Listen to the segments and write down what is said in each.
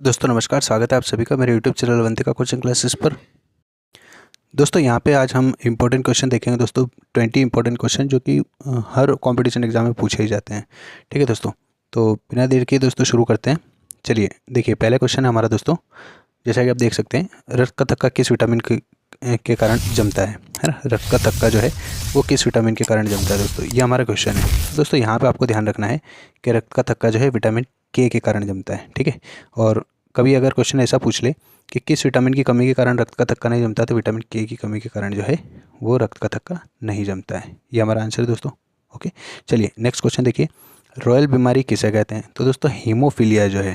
दोस्तों नमस्कार, स्वागत है आप सभी का मेरे YouTube channel Avantika coaching classes पर। दोस्तों यहाँ पे आज हम इंपॉर्टेंट क्वेश्चन देखेंगे दोस्तों, 20 इंपॉर्टेंट क्वेश्चन जो कि हर कंपटीशन एग्जाम में पूछे ही जाते हैं। ठीक है दोस्तों, तो बिना देर किए दोस्तों शुरू करते हैं। चलिए देखिए, पहला क्वेश्चन है हमारा दोस्तों, जैसा कि आप देख सकते हैं, रक्त का थक्का किस विटामिन के कारण जमता है ना। रक्त का थक्का जो है वो किस विटामिन के कारण जमता है दोस्तों, ये हमारा क्वेश्चन है। दोस्तों यहाँ पे आपको ध्यान रखना है कि रक्त का थक्का जो है विटामिन के कारण जमता है। ठीक है, और कभी अगर क्वेश्चन ऐसा पूछ ले कि किस विटामिन की कमी के कारण रक्त का थक्का नहीं जमता, तो विटामिन के की कमी के कारण जो है वो रक्त का थक्का नहीं जमता है। ये हमारा आंसर है दोस्तों। ओके, चलिए नेक्स्ट क्वेश्चन देखिए, रॉयल बीमारी किसे कहते हैं। तो दोस्तों हीमोफीलिया जो है,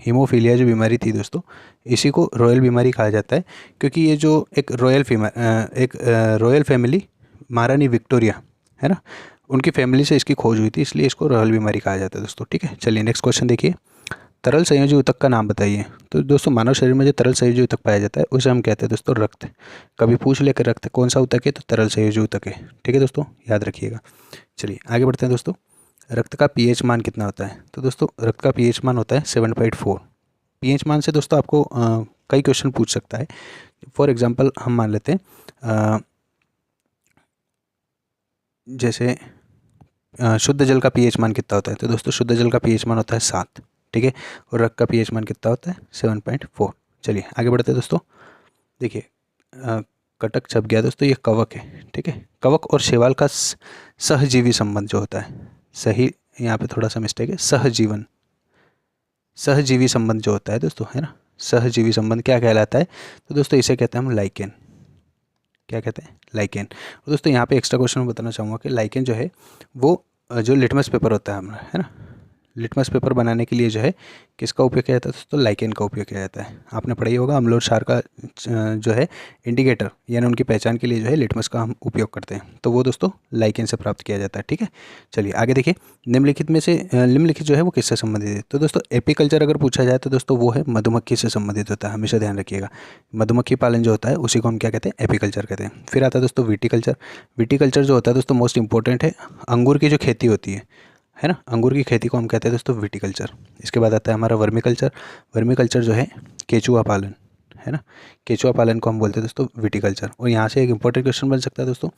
हीमोफीलिया जो बीमारी थी दोस्तों, इसी को रॉयल बीमारी कहा जाता है, क्योंकि ये जो एक रॉयल फैमिली महारानी विक्टोरिया है ना, उनकी फैमिली से इसकी खोज हुई थी, इसलिए इसको रॉयल बीमारी कहा जाता है दोस्तों। ठीक है, चलिए नेक्स्ट क्वेश्चन देखिए, तरल संयोजी ऊतक का नाम बताइए। तो दोस्तों मानव शरीर में जो तरल संयोजी ऊतक पाया जाता है उसे हम कहते हैं दोस्तों रक्त। कभी पूछ ले कि रक्त कौन सा ऊतक है, तो तरल संयोजी ऊतक है। ठीक है दोस्तों, याद रखिएगा। चलिए आगे बढ़ते हैं दोस्तों, रक्त का पीएच मान कितना होता है। तो दोस्तों रक्त का पीएच मान होता है 7.4। पीएच मान से दोस्तों आपको कई क्वेश्चन पूछ सकता है। फॉर एग्जांपल हम मान लेते हैं जैसे शुद्ध जल का पीएच मान कितना होता है। तो दोस्तों शुद्ध जल का पीएच मान होता है 7। ठीक है, और रक्त का पीएच मान कितना होता है 7.4। चलिए आगे बढ़ते हैं दोस्तों, देखिए कटक छप गया दोस्तों, ये कवक है। ठीक है, कवक और शैवाल का सहजीवी संबंध जो होता है, सही यहाँ पे थोड़ा सा मिस्टेक है, सहजीवी संबंध जो होता है दोस्तों, है ना, सहजीवी संबंध क्या कहलाता है। तो दोस्तों इसे कहते हैं हम लाइकेन। क्या कहते हैं, लाइकेन। और दोस्तों यहाँ पे एक्स्ट्रा क्वेश्चन में बताना चाहूँगा कि लाइकेन जो है वो जो लिटमस पेपर होता है हमारा, है ना, लिटमस पेपर बनाने के लिए जो है किसका उपयोग किया जाता है दोस्तों, लाइकेन का उपयोग किया जाता है। आपने पढ़ा ही होगा, अम्ल और क्षार का जो है इंडिकेटर यानी उनकी पहचान के लिए जो है लिटमस का हम उपयोग करते हैं, तो वो दोस्तों लाइकेन से प्राप्त किया जाता है। ठीक है, चलिए आगे देखिए, निम्नलिखित जो है वो किससे संबंधित है। तो दोस्तों एपीकल्चर अगर पूछा जाए तो दोस्तों वो है मधुमक्खी से संबंधित होता है, हमेशा ध्यान रखिएगा। मधुमक्खी पालन जो होता है उसी को हम क्या कहते हैं, एपीकल्चर कहते हैं। फिर आता है दोस्तों विटीकल्चर। विटीकल्चर जो होता है दोस्तों मोस्ट इंपॉर्टेंट है, अंगूर की जो खेती होती है ना, अंगूर की खेती को हम कहते हैं दोस्तों विटीकल्चर। इसके बाद आता है हमारा वर्मीकल्चर। वर्मीकल्चर जो है केचुआ पालन, है ना, केचुआ पालन को हम बोलते हैं दोस्तों विटीकल्चर। और यहाँ से एक इंपॉर्टेंट क्वेश्चन बन सकता है दोस्तों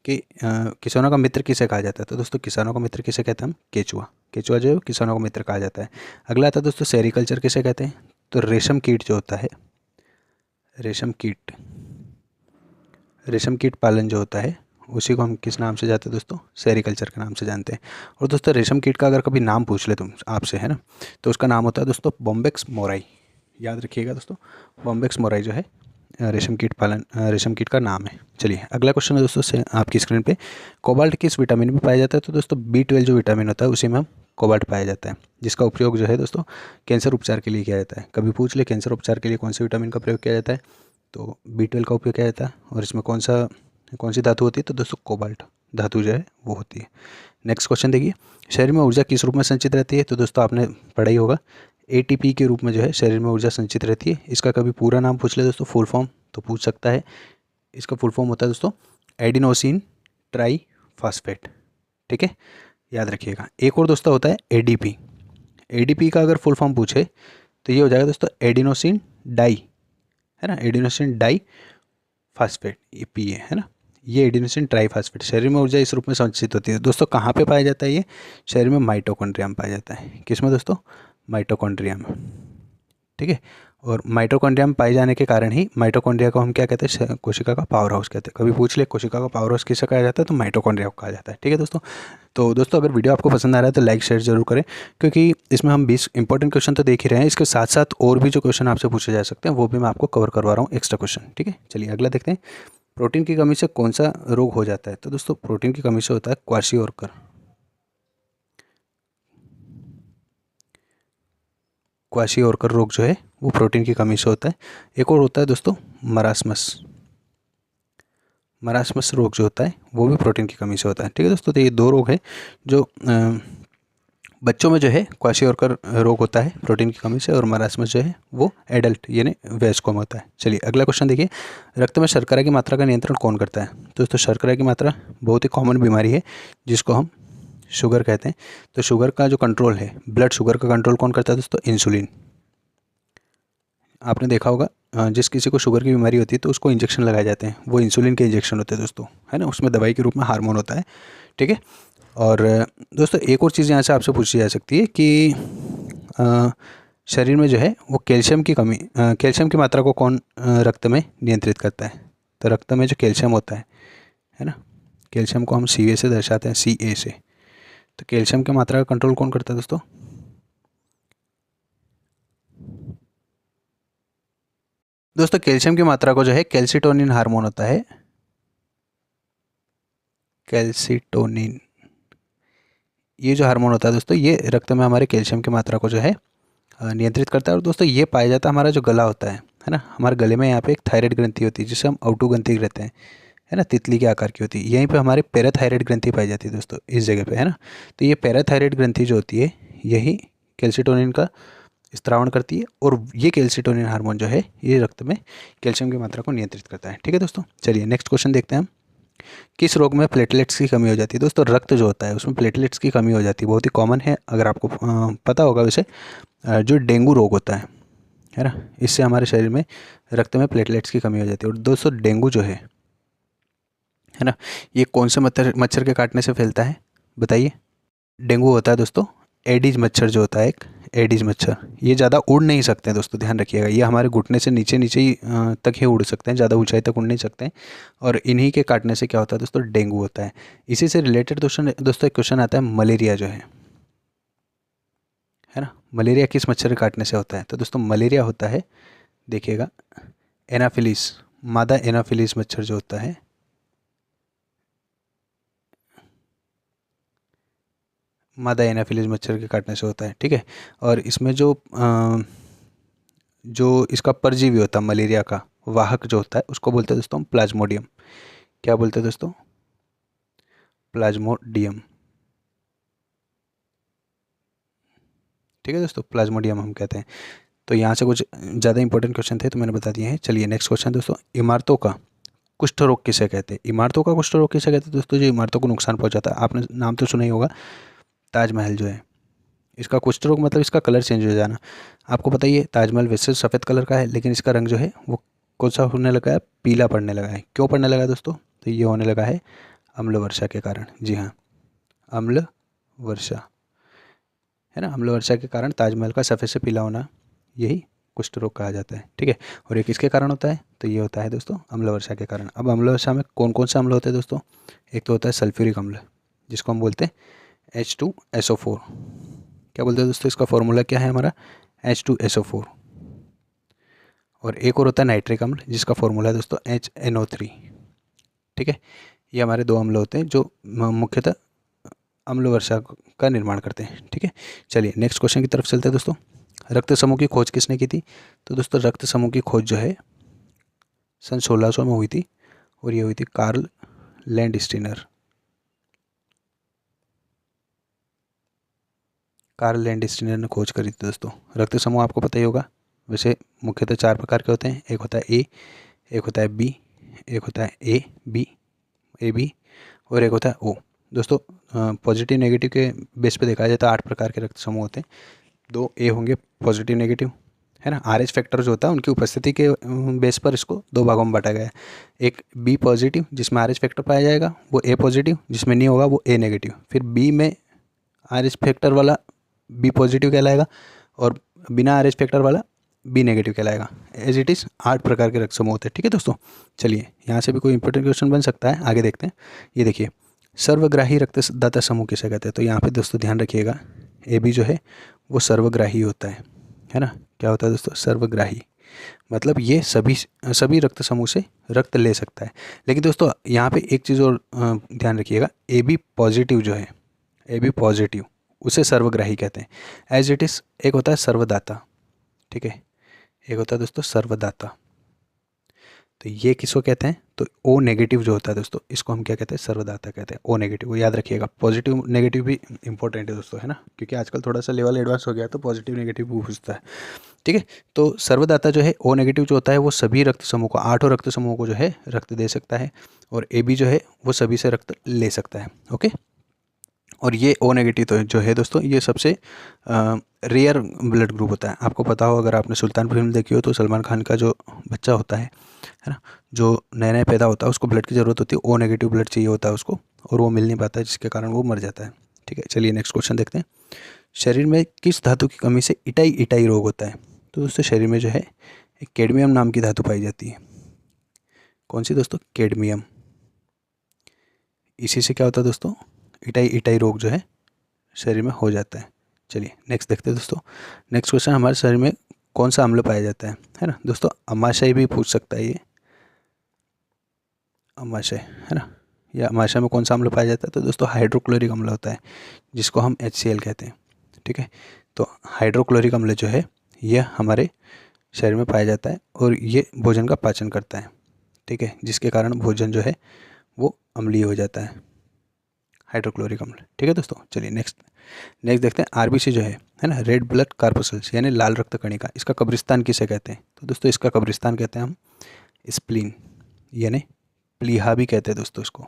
कि किसानों का मित्र किसे कहा जाता है। तो दोस्तों किसानों का मित्र किसे कहते हैं हम, केचुआ। केचुआ जो है किसानों का मित्र कहा जाता है। अगला आता है दोस्तों सेरिकल्चर किसे कहते हैं। तो रेशम कीट जो होता है, रेशम कीट पालन जो होता है उसी को हम किस नाम से जानते हैं दोस्तों, सेरिकल्चर के नाम से जानते हैं। और दोस्तों रेशम कीट का अगर कभी नाम पूछ ले तुम आपसे, है ना, तो उसका नाम होता है दोस्तों बॉम्बेक्स मोराई। याद रखिएगा दोस्तों, बॉम्बेक्स मोराई जो है रेशम कीट का नाम है। चलिए अगला क्वेश्चन है दोस्तों से आपकी स्क्रीन पे, कोबाल्ट किस विटामिन में पाया जाता है। तो दोस्तों B12 जो विटामिन होता है उसी में हम कोबाल्ट पाया जाता है, जिसका उपयोग जो है दोस्तों कैंसर उपचार के लिए किया जाता है। कभी पूछ ले कैंसर उपचार के लिए कौन से विटामिन का प्रयोग किया जाता है, तो B12 का उपयोग किया जाता है। और इसमें कौन सी धातु होती है, तो दोस्तों कोबाल्ट धातु जो है वो होती है। नेक्स्ट क्वेश्चन देखिए, शरीर में ऊर्जा किस रूप में संचित रहती है। तो दोस्तों आपने पढ़ा ही होगा, ATP के रूप में जो है शरीर में ऊर्जा संचित रहती है। इसका कभी पूरा नाम पूछ ले दोस्तों, फुल फॉर्म, तो पूछ सकता है। इसका फुल फॉर्म होता है दोस्तों एडिनोसिन ट्राई फास्फेट। ठीक है, याद रखिएगा। एक और दोस्तों होता है ADP। ADP का अगर फुल फॉर्म पूछे तो ये हो जाएगा दोस्तों एडिनोसिन डाई, है ना, एडिनोसिन डाई फास्फेट, ये PA है ना, ये एडिनोसिन ट्राईफास्फेट। शरीर में ऊर्जा इस रूप में संचित होती है दोस्तों। कहाँ पे पाया जाता है ये, शरीर में माइटोकॉन्ड्रिया में पाया जाता है। किस में दोस्तों, माइटोकॉन्ड्रिया में। ठीक है, और माइटोकॉन्ड्रिया में पाए जाने के कारण ही माइटोकॉन्ड्रिया को हम क्या कहते हैं, कोशिका का पावर हाउस कहते हैं। कभी पूछ ले कोशिका का पावर हाउस किसे कहा जाता है, तो माइटोकॉन्ड्रिया को कहा जाता है। ठीक है दोस्तों, तो दोस्तों अगर वीडियो आपको पसंद आ रहा है तो लाइक शेयर जरूर करें, क्योंकि इसमें हम 20 इंपॉर्टेंट क्वेश्चन तो देख ही रहे हैं, इसके साथ साथ और भी जो क्वेश्चन आपसे पूछे जा सकते हैं वो भी मैं आपको कवर करवा रहा हूँ, एक्स्ट्रा क्वेश्चन। ठीक है, चलिए अगला देखते हैं, प्रोटीन की कमी से कौन सा रोग हो जाता है। तो दोस्तों प्रोटीन की कमी से होता है क्वाशियोरकर। क्वाशियोरकर रोग जो है वो प्रोटीन की कमी से होता है। एक और होता है दोस्तों मरासमस रोग जो होता है वो भी प्रोटीन की कमी से होता है। ठीक है दोस्तों, तो ये दो रोग हैं जो बच्चों में जो है क्वाशियोरकर रोग होता है प्रोटीन की कमी से, और मरासमस जो है वो एडल्ट यानी वयस्कों में होता है। चलिए अगला क्वेश्चन देखिए, रक्त में शर्करा की मात्रा का नियंत्रण कौन करता है। तो दोस्तों शर्करा की मात्रा बहुत ही कॉमन बीमारी है जिसको हम शुगर कहते हैं। तो शुगर का जो कंट्रोल है, ब्लड शुगर का कंट्रोल कौन करता है दोस्तों? इंसुलिन। आपने देखा होगा जिस किसी को शुगर की बीमारी होती है तो उसको इंजेक्शन लगाए जाते हैं, वो इंसुलिन के इंजेक्शन होते हैं दोस्तों, है ना। उसमें दवाई के रूप में हार्मोन होता है, ठीक है। और दोस्तों एक और चीज़ यहाँ से आपसे पूछी जा सकती है कि शरीर में जो है वो कैल्शियम की कमी, कैल्शियम की मात्रा को कौन रक्त में नियंत्रित करता है? तो रक्त में जो कैल्शियम होता है ना, कैल्शियम को हम सी से दर्शाते हैं, Ca से। तो कैल्शियम की मात्रा का कंट्रोल कौन करता है दोस्तों? दोस्तों कैल्शियम की मात्रा को जो है कैल्सिटोनिन हार्मोन होता है, कैल्सिटोनिन। ये जो हार्मोन होता है दोस्तों, ये रक्त में हमारे कैल्शियम की मात्रा को जो है नियंत्रित करता है। और दोस्तों ये पाया जाता है हमारा जो गला होता है ना, हमारे गले में यहाँ पे एक थायराइड ग्रंथि होती है जिसे हम अवटु ग्रंथि कहते हैं, है ना, तितली के आकार की होती है। यहीं पे हमारे पैराथायराइड ग्रंथि पाई जाती है दोस्तों, इस जगह पे, है ना। तो ये पैराथायराइड ग्रंथि जो होती है यही कैल्सिटोनिन का स्त्रावण करती है, और ये कैल्सिटोनिन हार्मोन जो है ये रक्त में कैल्शियम की मात्रा को नियंत्रित करता है, ठीक है दोस्तों। चलिए नेक्स्ट क्वेश्चन देखते हैं हम। किस रोग में प्लेटलेट्स की कमी हो जाती है? दोस्तों रक्त जो होता है उसमें प्लेटलेट्स की कमी हो जाती है, बहुत ही कॉमन है, अगर आपको पता होगा वैसे। जो डेंगू रोग होता है ना, इससे हमारे शरीर में रक्त में प्लेटलेट्स की कमी हो जाती है। और दोस्तों डेंगू जो है ना, ये कौन से मच्छर के काटने से फैलता है बताइए? डेंगू होता है दोस्तों एडिज मच्छर जो होता है, एक एडिज मच्छर। ये ज़्यादा उड़ नहीं सकते हैं दोस्तों, ध्यान रखिएगा। ये हमारे घुटने से नीचे नीचे ही तक ही उड़ सकते हैं, ज़्यादा ऊंचाई तक उड़ नहीं सकते हैं। और इन्हीं के काटने से क्या होता है दोस्तों? डेंगू होता है। इसी से रिलेटेड दोस्तों एक क्वेश्चन आता है, मलेरिया जो है ना, मलेरिया किस मच्छर के काटने से होता है? तो दोस्तों मलेरिया होता है, देखिएगा, एनाफिलिस, मादा एनाफिलिस मच्छर जो होता है, मादा एनाफिलिस मच्छर के काटने से होता है, ठीक है। और इसमें जो इसका परजीवी होता है, मलेरिया का वाहक जो होता है, उसको बोलते हैं दोस्तों हम प्लाज्मोडियम। क्या बोलते हैं दोस्तों? प्लाज्मोडियम, ठीक है दोस्तों, प्लाज्मोडियम हम कहते हैं। तो यहाँ से कुछ ज़्यादा इंपॉर्टेंट क्वेश्चन थे तो मैंने बता दिए हैं। चलिए नेक्स्ट क्वेश्चन दोस्तों, इमारतों का कुष्ठ रोग किसे कहते हैं? इमारतों का कुष्ठ रोग किसे कहते हैं दोस्तों? जो इमारतों को नुकसान पहुंचाता है, आपने नाम तो सुना ही होगा, ताजमहल जो है, इसका कुष्ठ रोग मतलब इसका कलर चेंज हो जाना। आपको पता ही है ताजमहल वैसे सफ़ेद कलर का है, लेकिन इसका रंग जो है वो कौन सा होने लगा है? पीला पड़ने लगा है। क्यों पड़ने लगा है दोस्तों? तो ये होने लगा है अम्ल वर्षा के कारण। जी हाँ, अम्ल वर्षा, है ना, अम्ल वर्षा के कारण ताजमहल का सफ़ेद से पीला होना, यही कुष्ठ रोग कहा जाता है, ठीक है। और ये किसके कारण होता है? तो ये होता है दोस्तों अम्ल वर्षा के कारण। अब अम्ल वर्षा में कौन कौन से अम्ल होते हैं दोस्तों? एक तो होता है सल्फ्यूरिक अम्ल, जिसको हम बोलते हैं H2SO4। क्या बोलते हैं दोस्तों? इसका फॉर्मूला क्या है हमारा? H2SO4। और एक और होता है नाइट्रिक अम्ल, जिसका फॉर्मूला है दोस्तों HNO3, ठीक है। ये हमारे दो अम्ल होते हैं जो मुख्यतः अम्ल वर्षा का निर्माण करते हैं, ठीक है। चलिए नेक्स्ट क्वेश्चन की तरफ चलते हैं दोस्तों। रक्त समूह की खोज किसने की थी? तो दोस्तों रक्त समूह की खोज जो है सन 1600 में हुई थी, और ये हुई थी कार्ल लैंडस्टीनर। कार्ल लैंडस्टीनर ने खोज करी थी दोस्तों। रक्त समूह आपको पता ही होगा, वैसे मुख्यतः 4 प्रकार के होते हैं। एक होता है ए, एक होता है बी, एक होता है ए बी, और एक होता है ओ। दोस्तों पॉजिटिव नेगेटिव के बेस पे देखा जाए तो 8 प्रकार के रक्त समूह होते हैं। 2 ए होंगे पॉजिटिव नेगेटिव, है ना, RH फैक्टर जो होता है उनकी उपस्थिति के बेस पर इसको 2 भागों में बांटा गया है। एक बी पॉजिटिव जिसमें RH फैक्टर पाया जाएगा, वो ए पॉजिटिव जिसमें नहीं होगा वो ए नेगेटिव। फिर बी में RH फैक्टर वाला बी पॉजिटिव कहलाएगा, और बिना RH फैक्टर वाला बी नेगेटिव कहलाएगा। एज इट इज़ 8 प्रकार के रक्त समूह होते हैं, ठीक है दोस्तों। चलिए यहाँ से भी कोई इंपॉर्टेंट क्वेश्चन बन सकता है, आगे देखते हैं। ये देखिए, सर्वग्राही रक्तदाता समूह किसे कहते हैं? तो यहाँ पे दोस्तों ध्यान रखिएगा, ए बी जो है वो सर्वग्राही होता है ना। क्या होता है दोस्तों? सर्वग्राही, मतलब ये सभी रक्त समूह से रक्त ले सकता है। लेकिन दोस्तों यहाँ पे एक चीज़ और ध्यान रखिएगा, ए बी पॉजिटिव जो है, ए बी पॉजिटिव, उसे सर्वग्राही कहते हैं। एज इट इज़ एक होता है सर्वदाता, ठीक है, एक होता है दोस्तों सर्वदाता। तो ये किसको कहते हैं? तो ओ नेगेटिव जो होता है दोस्तों, इसको हम क्या कहते हैं? सर्वदाता कहते हैं। ओ नेगेटिव, वो याद रखिएगा। पॉजिटिव नेगेटिव भी इंपॉर्टेंट है दोस्तों, है ना, क्योंकि आजकल थोड़ा सा लेवल एडवांस हो गया तो पॉजिटिव नेगेटिव भी पूछता है, ठीक है। तो सर्वदाता जो है ओ नेगेटिव जो होता है वो सभी रक्त समूह को, 8 रक्त समूह को जो है रक्त दे सकता है, और ए बी जो है वो सभी से रक्त ले सकता है, ओके। और ये ओ नेगेटिव तो जो है दोस्तों, ये सबसे रेयर ब्लड ग्रुप होता है। आपको पता हो, अगर आपने सुल्तान फिल्म देखी हो, तो सलमान खान का जो बच्चा होता है ना, जो नया नया पैदा होता है, उसको ब्लड की ज़रूरत होती है, ओ नेगेटिव ब्लड चाहिए होता है उसको, और वो मिल नहीं पाता है, जिसके कारण वो मर जाता है। ठीक है, चलिए नेक्स्ट क्वेश्चन देखते हैं। शरीर में किस धातु की कमी से इटाई इटाई रोग होता है? तो दोस्तों शरीर में जो है एक कैडमियम नाम की धातु पाई जाती है। कौन सी दोस्तों? कैडमियम। इसी से क्या होता है दोस्तों? इटाई इटाई रोग जो है शरीर में हो जाता है। चलिए नेक्स्ट देखते हैं दोस्तों। नेक्स्ट क्वेश्चन, हमारे शरीर में कौन सा अम्ल पाया जाता है ना दोस्तों? अमाशय भी पूछ सकता है ये, अमाशय, है ना। या अमाशय में कौन सा अम्ल पाया जाता है? तो दोस्तों हाइड्रोक्लोरिक अम्ल होता है, जिसको हम HCl कहते हैं। ठीक है, तो हाइड्रोक्लोरिक अम्ल जो है ये हमारे शरीर में पाया जाता है, और ये भोजन का पाचन करता है। ठीक है, जिसके कारण भोजन जो है वो अम्लीय हो जाता है, हाइड्रोक्लोरिक अम्ल। ठीक है दोस्तों, चलिए नेक्स्ट देखते हैं। RBC जो है ना, रेड ब्लड कार्पसल्स, यानी लाल रक्त कणिका, इसका कब्रिस्तान किसे कहते हैं? तो दोस्तों इसका कब्रिस्तान कहते हैं हम स्प्लीन, यानी प्लीहा भी कहते हैं दोस्तों इसको।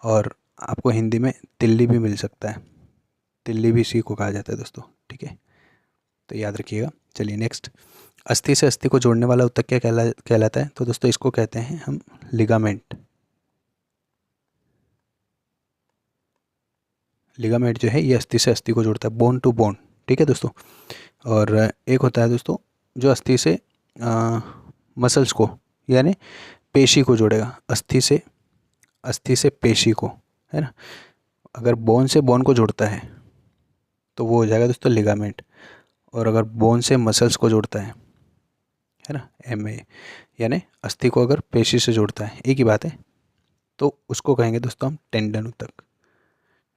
और आपको हिंदी में तिल्ली भी मिल सकता है, तिल्ली भी इसी को कहा जाता है दोस्तों। ठीक है, तो याद रखिएगा। चलिए नेक्स्ट, अस्थि से अस्थि को जोड़ने वाला ऊतक क्या कहलाता है? तो दोस्तों इसको कहते हैं हम लिगामेंट। लिगामेंट जो है ये अस्थि से अस्थि को जोड़ता है, बोन टू बोन। ठीक है दोस्तों, और एक होता है दोस्तों जो अस्थि से मसल्स को, यानी पेशी को जोड़ेगा, अस्थि से पेशी को, है ना। अगर बोन से बोन को जोड़ता है तो वो हो जाएगा दोस्तों लिगामेंट, और अगर बोन से मसल्स को जोड़ता है ना, MA, यानी अस्थि को अगर पेशी से जोड़ता है, एक ही बात है, तो उसको कहेंगे दोस्तों हम टेंडन ऊतक।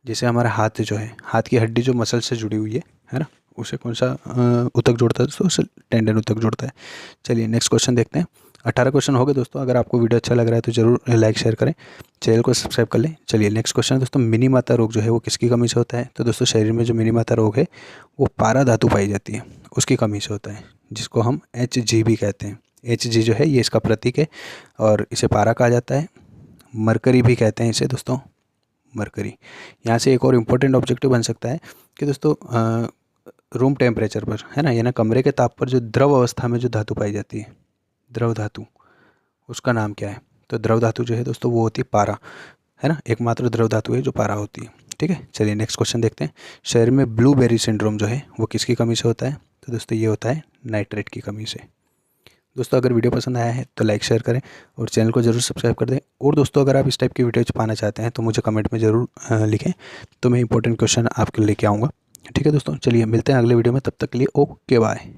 जैसे हमारा हाथ जो है, हाथ की हड्डी जो मसल से जुड़ी हुई है ना, उसे कौन सा ऊतक जोड़ता है? तो उसे टेंडन ऊतक जोड़ता है। चलिए नेक्स्ट क्वेश्चन देखते हैं। 18 क्वेश्चन हो गए दोस्तों। अगर आपको वीडियो अच्छा लग रहा है तो जरूर लाइक शेयर करें, चैनल को सब्सक्राइब कर लें। चलिए नेक्स्ट क्वेश्चन दोस्तों, मिनी माता रोग जो है वो किसकी कमी से होता है? तो दोस्तों शरीर में जो मिनी माता रोग है वो पारा धातु पाई जाती है, उसकी कमी से होता है, जिसको हम Hg भी कहते हैं। Hg जो है ये इसका प्रतीक है, और इसे पारा कहा जाता है। मरकरी भी कहते हैं इसे दोस्तों, मरकरी। यहाँ से एक और इम्पोर्टेंट ऑब्जेक्टिव बन सकता है कि दोस्तों रूम टेम्परेचर पर, है ना, यानी कमरे के ताप पर जो द्रव अवस्था में जो धातु पाई जाती है, द्रव धातु, उसका नाम क्या है? तो द्रव धातु जो है दोस्तों वो होती है पारा, है ना, एकमात्र द्रव धातु है जो पारा होती है। ठीक है, चलिए नेक्स्ट क्वेश्चन देखते हैं। शरीर में ब्लूबेरी सिंड्रोम जो है वो किसकी कमी से होता है? तो दोस्तों ये होता है नाइट्रेट की कमी से। दोस्तों अगर वीडियो पसंद आया है तो लाइक शेयर करें, और चैनल को जरूर सब्सक्राइब कर दें। और दोस्तों अगर आप इस टाइप की वीडियोज पाना चाहते हैं तो मुझे कमेंट में ज़रूर लिखें, तो मैं इंपॉर्टेंट क्वेश्चन आपके लेके आऊँगा। ठीक है दोस्तों, चलिए मिलते हैं अगले वीडियो में, तब तक के लिए ओके बाय।